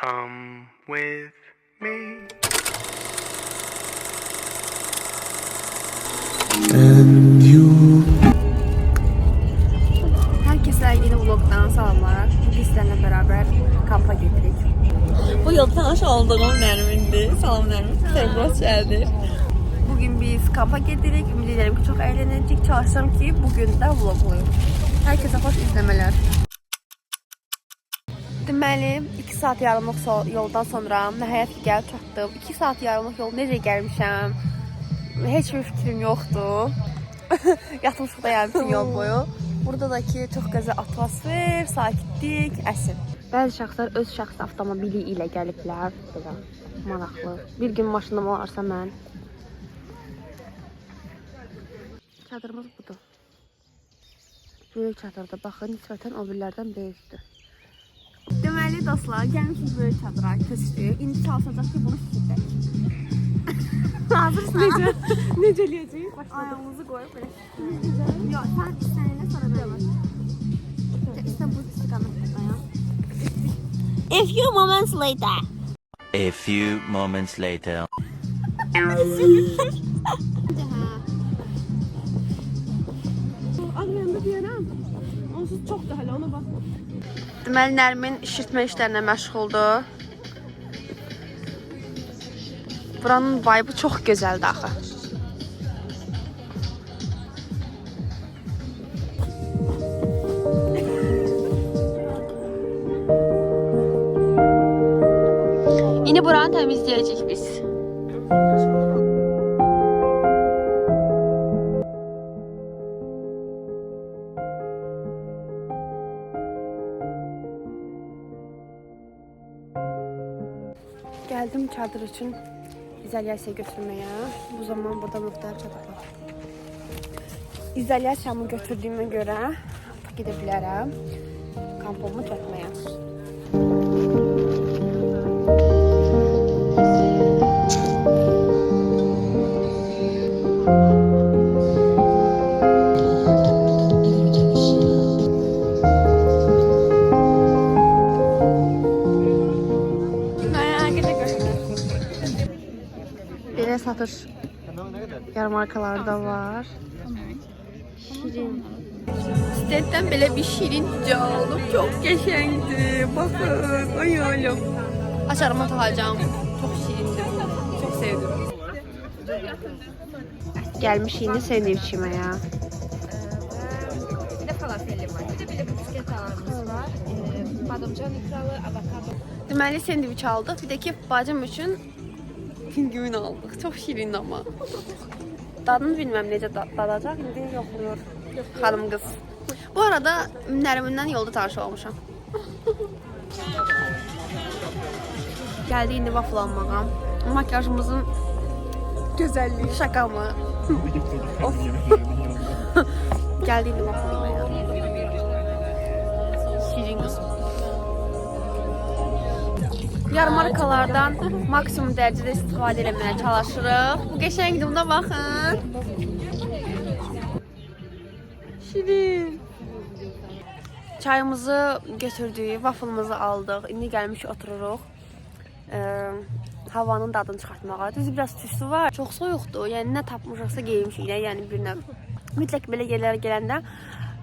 Come with me. And you. Herkese yeni vlogdan salamlar. Biz sizlerle beraber kampa gittik. Bu yıl tanış olduğum Nermin'di. Salam Nermin. Sevgili geldi. Bugün biz kampa gittik. Ümid ederim ki çok eğlenecek. Çalışırım ki bugün de vloglayım. Herkese hoş izlemeler. Deməli, 2 saat yarımlıq yoldan sonra nəhayət ki gəlib çatdım. 2 saat yarımlıq yol necə gəlmişəm? Heç bir fikrim yoxdur. Yatmışıq da yəni yol boyu. Burada da ki çox gözəl atmosfer, sakitlik, əsr. Bəzi şəxslər öz şəxsi avtomobili ilə gəliblər. Belə maraqlı. Bir gün maşınım olarsa mən. Çadırımız budur. Böyük çadırda. Baxın, nisbətən o birlərdən böyükdür. Deməli dostlar, gəlmişik böyük çadıra, köçdük. İndi çalışacaq ki bunu şişirdək. Hazırsın? Necə eləyəcəyik? Ayağımızı qoyub belə şişirdək. Yox, sən istəyinlə sonra belə. İstən bu istiqamətdə dayan. A few moments later. A few moments later. Ağlayanda deyərəm. Onsuz çox da hələ ona bax. Deməli Nərmin şişirtmə işlərinə məşğuldur. Buranın vibe'ı çox gözəldir axı. İndi buranı təmizləyəcəyik biz. Geldim çadır için izolyasiya götürmeye. Bu zaman burada muhtar çadır var. İzolyasiyamı götürdüğüme göre gidebilirim kampımı çekmeye. Böyle satır yarmarkalarda var. Şirin. Sitetten böyle bir şirin aldım. Çok geçendi. Bakın. Ay oğlum. Açarıma takacağım. Çok şirindi. Çok sevdim. Gelmiş yine sandviç yemeye. Bir de falafeli var. Bir de bruschettalarımız var. Badımcan ikralı, avokado. Deməli sandviç aldık. Bir de ki bacım için pingvin aldık. Çok şirin ama. Dadını bilmem necə dadacaq. İndi yoxluyor hanım kız. Bu arada Nərmindən yolda tanış olmuşam. Geldi indi waffle almağa. Makyajımızın güzelliği. Şaka mı? Of. Geldi indi waffle almaya. Şirin kız. Yarmarkalardan maksimum dərəcədə istifadə etməyə çalışırıq. Bu qəşəngdir, buna baxın. Şirin. Çayımızı götürdük, waffle'ımızı aldıq. İndi gəlmiş otururuq. Havanın dadını çıxartmağa. Düzü biraz tüstü var. Çox soyuqdur. Yəni nə tapmışıqsa geymişik. Yəni bir növ. Mütləq belə yerlərə gələndə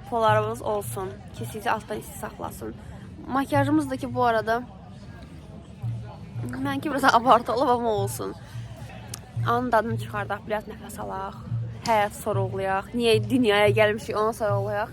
polarımız olsun. Kesici altdan isti saxlasın. Makyajımız da ki bu arada mənki biraz abartı olub ama olsun. Anın dadını çıxardaq, biraz nəfəs alaq. Həyat sorğulayaq. Niyə dünyaya gəlmişik onu sorğulayaq.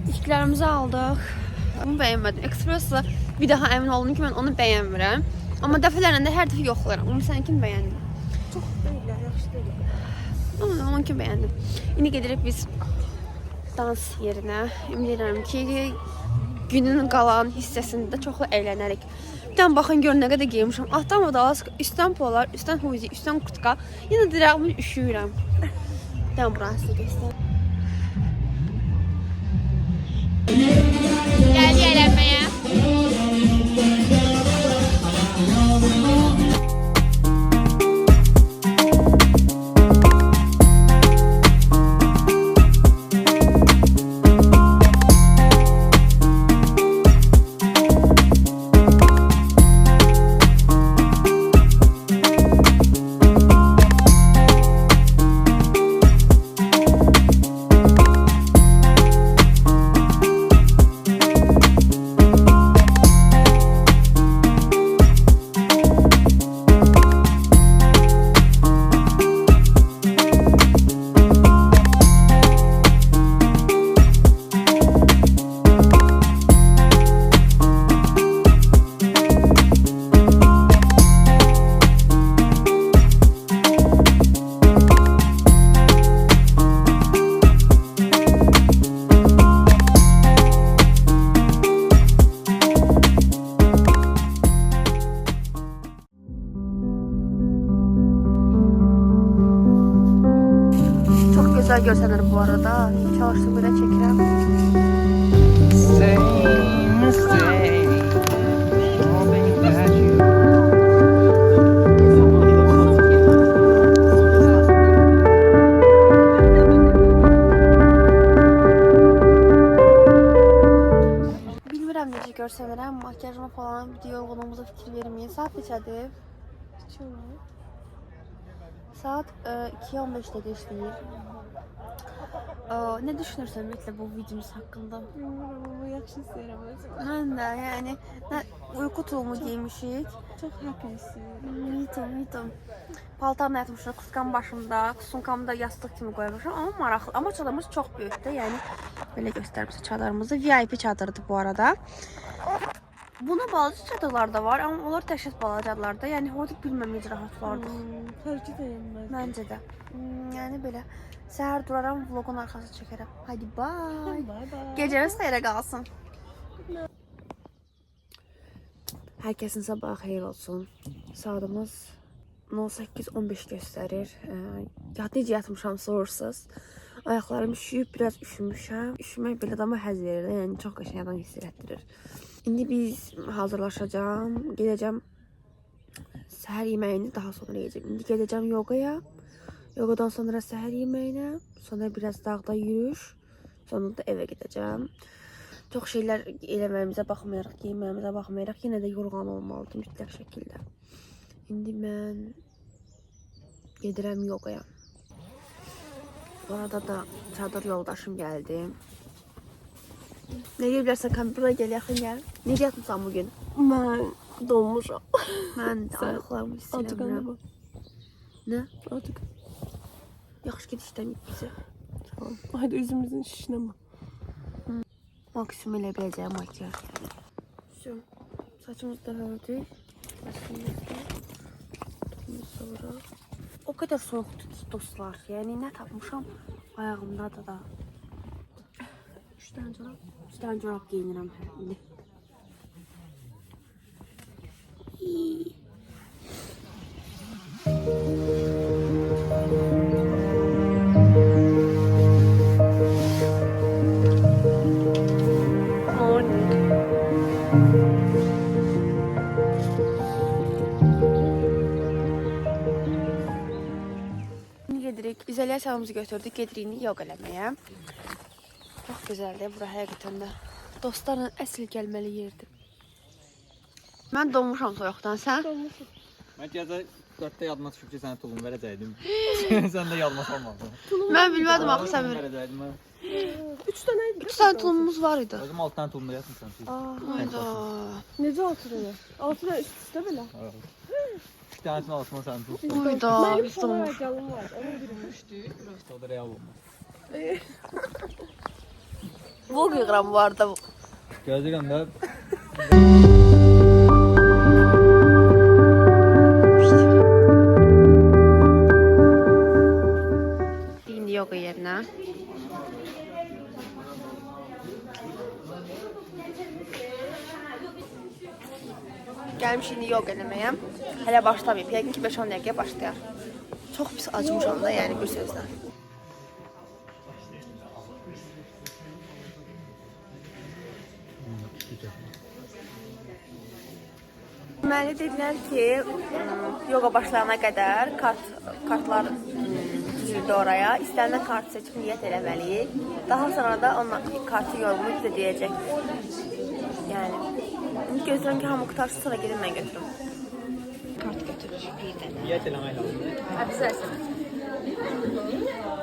İçkilərimizi aldıq. Bunu bəyənmədim. Ekspreslə bir daha əmin olun ki, mən onu bəyənmirəm. Amma dəfələrlə də hər dəfə yoxlayıram. Onu sən kim bəyəndin? Çok değiller, yaxşı değil. Amma onu kim bəyəndim? İndi gedirik biz dans yerinə. Ümid edirəm ki, günün qalan hissəsində çoxlu əylənərik. Bir tane baxın gör nə qədər geymişəm. Altdan vodalask, üstdən polar, üstdən huzi, üstdən kurtka. Yenə dirəğimi üşüyürəm. Bir tane burası sizə göstər. Gəldi əylənməyə. Çok güzel görseler bu arada. Çalıştığım böyle çekirəm. Bilmirəm necə görsənirəm, makyajıma falan, video yorğunluğumuza fikir verməyin. Saat neçədir? Saat 2:15'də geçtiğir. Ne düşünürsən ümumiyyətlə bu videomuz haqqında? Bu yaxşı istəyirəm özüm. Mən də, yəni uyku tulumu giymişik. Çox happy istəyirəm. Mitom. Paltarla yatmışıq, kuskan başımda, kusunkamı da yastıq kimi qoymuşam. Amma maraqlı. Amma çadırımız çox böyükdür. Yəni belə göstərmişik çadırımızı. VIP çadırdır bu arada. Buna balaca çadırlar da var, amma onlar təşkil balacalar da. Yəni orada bilməm necə rahatlardır. Xərci də yenməz. Məncə də. Yəni belə səhər duraram, vlogun arxası çəkərəm. Hadi bye. Bye bye. Gecəniz xeyrə qalsın. Hər kəsin sabahı xeyir olsun. Saatımız 08:15 göstərir. Necə yatmışam sorursunuz. Ayaqlarım üşüyüb, biraz üşümüşəm. Üşümək belə adama həzz verir, yəni çox qəşəng adam hiss etdirir. İndi biz hazırlaşacağam, gedəcəm. Səhər yeməyini daha sonra yeyəcəm. İndi gedəcəm yoqaya. Yogadan sonra səhər yeməyinə, sonra biraz dağda yürüyüş, sonra da evə gedəcəm. Çox şeylər eləməyimizə baxmayaraq, geyinməyimizə baxmayaraq yenə də yorğan olmalıdır mütləq şəkildə. İndi mən gedirəm yoqaya. Orada da çadır yoldaşım gəldi. Ne diyebilirsin kamera gel yaxın gəl. Necə yatmısan bugün? Mən donmuşam. Mən də ayaqlarımı hiss eləmirəm. Nə? Artıq. Yaxşı ged işləməyib bizə. Tamam. Haydi üzümüzün şişinə bax. Maksimum elə biləcəyim makyaj yəni. Şu, saçımızı da ördük. Sonra o kadar soğuktu ki dostlar. Yəni nə tapmışam ayağımdadır da. 3 dənə corab giyinirəm indi. İzolyasiyamızı götürdük, gedirik yoga eləməyə. Çox gözəldir bura həqiqətən də. Dostlarla əsl gəlməli yerdir. Mən donmuşam soyuqdan, sən? Donmuşum. Mən gecə 4-də yadıma düşüb ki, sənə tulum verəcəydim. Sən də yadıma salmadın. Mən bilmədim axı sən ver. Verəcəydim mən. 3 dənə idi. 3 tane tulumumuz var idi. Özüm 6 dənə tulumda yatmışam. Hayda. Necə 6 dənə? 6 dənə üst-üstə belə. 2 dənəsini alsın sən tut. Hayda. Mənim Biz polo donmuş. ayaqqabım var. Onu girmişdi. O da real olmaz. Vlog yığıram bu arada. Gözləyirəm də. İndi yoga yerinə. Gəlmiş indi yoga eləməyə. Hələ başlamayıb. Yəqin ki 5-10 dəqiqəyə başlayar. Çox pis acımışam da, yəni bir sözlə. Deməli dedilər ki, yoga başlayana qədər kartlar düzüldü oraya. İstənilən kartı seçib niyyət eləməliyik. Daha sonra da kartı yorumunu bizə deyəcək. Yəni, indi gözləyirəm ki, hamı qutarsın, sonra gedin mən götürüm. Kart götürür bir dənə. Niyyət eləmək lazımdır. Ha, biz versin.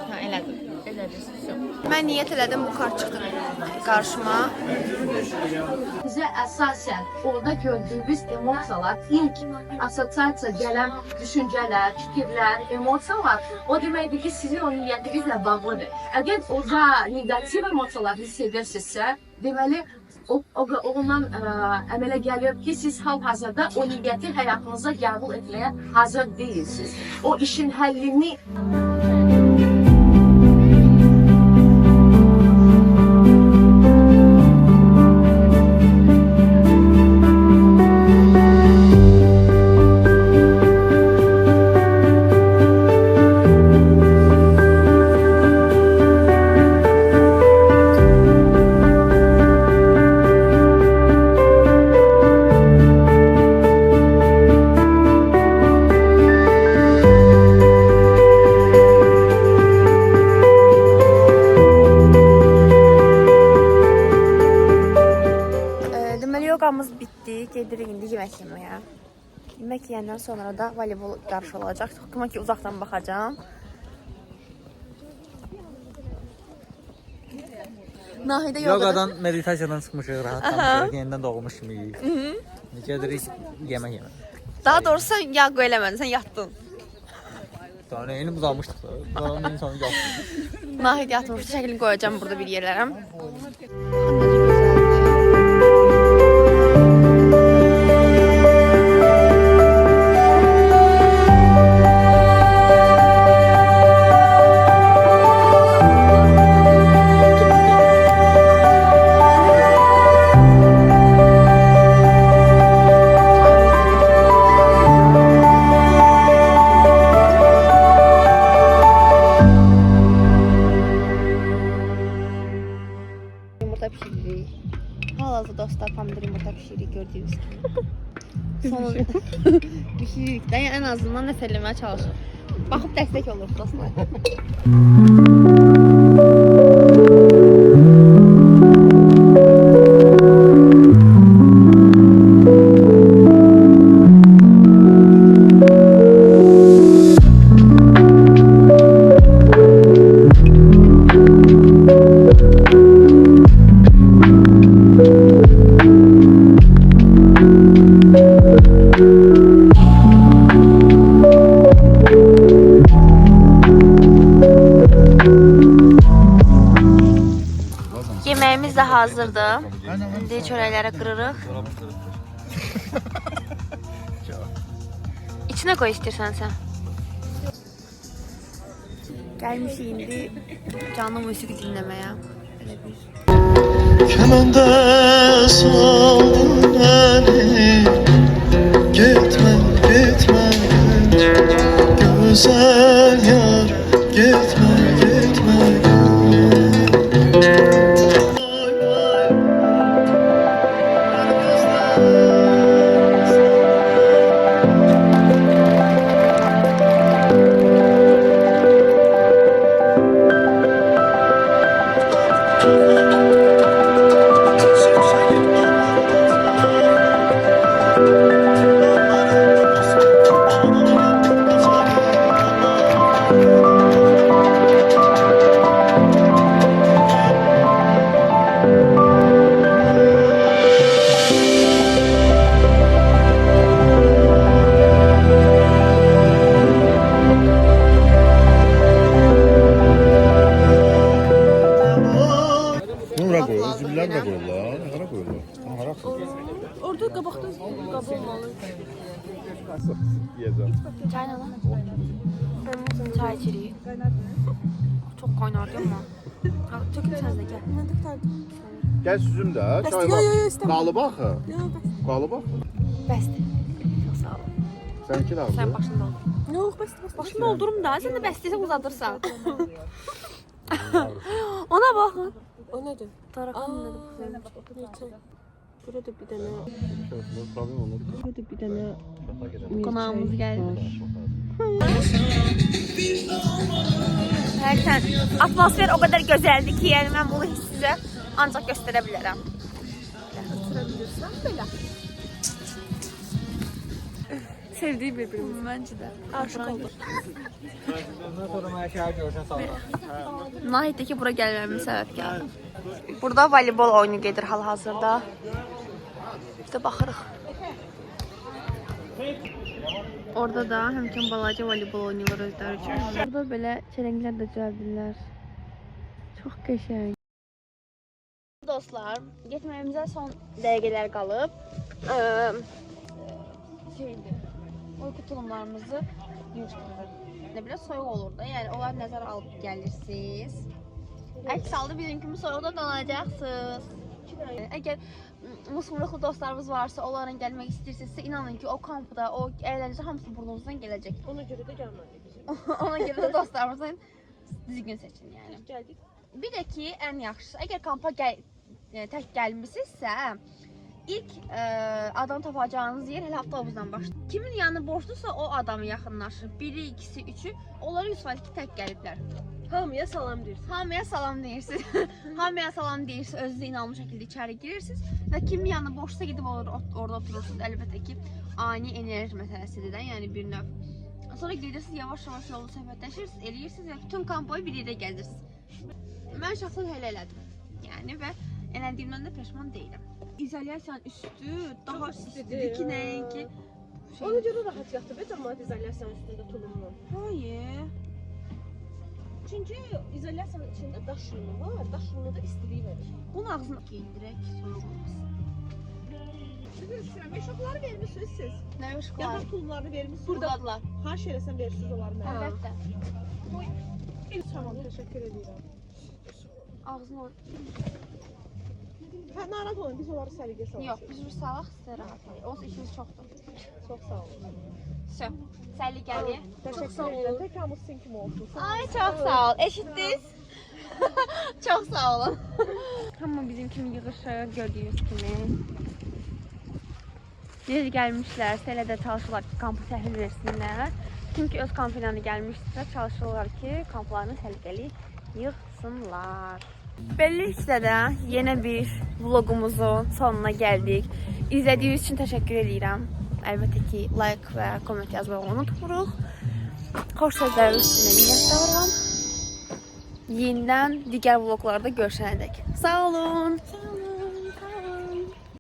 Ha, elədim. Elədirsin. Mən niyyət elədim, bu kart çıxdı qarşıma. Bizə əsasən orada gördüyümüz emosiyalar, ilk assosiasiya gələn düşüncələr, fikirlər, emosiyalar o deməkdir ki, sizin o niyyətinizlə bağlıdır. Əgər orada negativ emosiyalar hiss edirsinizsə, deməli ondan əmələ gəlir ki, siz hal-hazırda o niyyəti həyatınıza qəbul etməyə hazır deyilsiniz. O işin həllini yogamız bitdi. Gedirik indi yemək yeməyə. Yemək yeyəndən sonra da voleybol yarışı olacaq. Haqqıma ki, uzaqdan baxacağam. Nahidə Yogadan, meditasiyadan çıxmışıq, rahatlamışıq, yenidən doğmuş kimi. Gedirik yemək yemək. Daha doğrusu sən yoga eləmədin, sən yatdın. Daha neyini uzanmışdıq da. Daha onun insanı yapmışıq. Nahidə yatmışdı. Şəklini qoyacağım burada bir yerlərə. Hal-hazırda dostlar, pomidor yumurta pişiririk gördüyünüz kimi. Sonra pişiririk də, yəni ən azından nəsə eləməyə çalışırıq. Baxıb dəstək olur dostlar. Yeməyimiz də hazırdır. İndi çörəkləri qırırıq. İçinə qoy istəyirsən sən. Gəlmişik indi canlı musiqi dinləməyə. Kemende saldın beni. Gitme gitme güzel yar. Gitme gitme Çayla lan. Çay içiririk. Çok kaynardı ama. Tökün sen de gel. Gəl süzüm də. Çay var. Qalı baxı. Qalı bax. Bəsdir. Çok sağ ol. Sənki lazım. Sen başında ol. Yok bəsdir. Başında oldurum da. Sen de bəstirsə uzadırsan. Ona bakın. O nədir? Tarakan nədir? Burada bir dənə Problem olmadı. burada bir dənə qonağımız gəlir. Həqiqətən atmosfer o qədər gözəldir ki, yəni mən bunu sizə ancaq göstərə bilərəm. Sevdiği birbirimiz. Bence de. Aşık olduk. Ondan sonra mən şəhər görüşən sağlam. Nahiddə ki, bura gəlməmin səbəbkarı. Burada voleybol oyunu gedir hal-hazırda. Bir də baxırıq. Orada da həmçin balaca voleybol oynuyorlar özləri üçün. Burada belə çələnglər də düzəldirlər. Çox qəşəng. Dostlar, getməyimizə son dəqiqələr qalıb. Uyku tulumlarımızı yığışdırırıq. Nə bilə soyuq olur da, yəni onlar nəzərə alıb gəlirsiniz. Əks halda bizim kimi soyuqda donacaqsınız. Əgər musmurluqlu dostlarımız varsa, onların gəlmək istəyirsinizsə, inanın ki, o kampda, o əyləncə hamısı burnunuzdan gələcək. Ona görə də gəlməliyik. Ona görə də dostlarımızın düzgün seçin, yəni. Bir də ki, ən yaxşısı, əgər kampa tək gəlmişsinizsə, İlk adam tapacağınız yer hələ avtobusdan başlayır. Kimin yanı borçlusa o adamı yaxınlaşır. Biri, ikisi, üçü. Onları 100% tək gəliblər. Hamıya salam deyirsiniz. Hamıya salam deyirsiniz. Hamıya salam deyirsiniz. Özünüzə inanmış şəkildə içəri girirsiniz. Və kimin yanı borçlusa gedib orada oturursunuz. Əlbəttə ki, ani enerji məsələsidir də, yəni bir növ. Sonra gedirsiniz, yavaş-yavaş yolu söhbətləşirsiniz, eləyirsiniz və bütün kampoyu bir yerdə gəzirsiniz. Mən şəxsən elə elədim. Yəni və elədiyimdən də peşman deyiləm. İzolyasiyanın üstü daha üstüdür ki, nəinki. Ona görə rahat yatıb cəmaət izolyasiyanın üstündə tulumlu. Hayır. Çünki izolyasiyanın içində daş yunu var, daş yunu da istiliyi verir. Bunun ağzını giyindirək, soyuq olmasın. Siz meşoqları vermişsiniz siz. Nə meşoqları? Yatak tulumlarını vermişsiniz. Buradadılar. Haş eləsən verirsiniz onları mənə. Əlbəttə. Tamam, təşəkkür edirəm. Ağzını Hə, narahat olun, biz onları səliqə salaq. yox, biz salaq sizə rahat olun. Onsuz işimiz çoxdur. Çox sağ olun. Sö. Səliqəli. Təşəkkür edirəm. Tək hamı sizin kimi olsun. Ay çox sağ ol. Eşitdiniz? Çox sağ olun. Hamı bizim kimi yığışır, gördüyünüz kimi. Necə gəlmişlərsə elə də çalışırlar ki, kampı təhvil versinlər. Çünki öz kampı ilə gəlmişsə çalışırlar ki, kamplarını səliqəli yığsınlar. Beləliklə də yenə bir vlogumuzun sonuna gəldik. İzlədiyiniz üçün təşəkkür edirəm. Əlbəttə ki, like və komment yazmağı unutmuruq. Xoş sözləriniz üçün minnətdaram. Yenidən digər vloglarda görüşənədək. Sağ olun.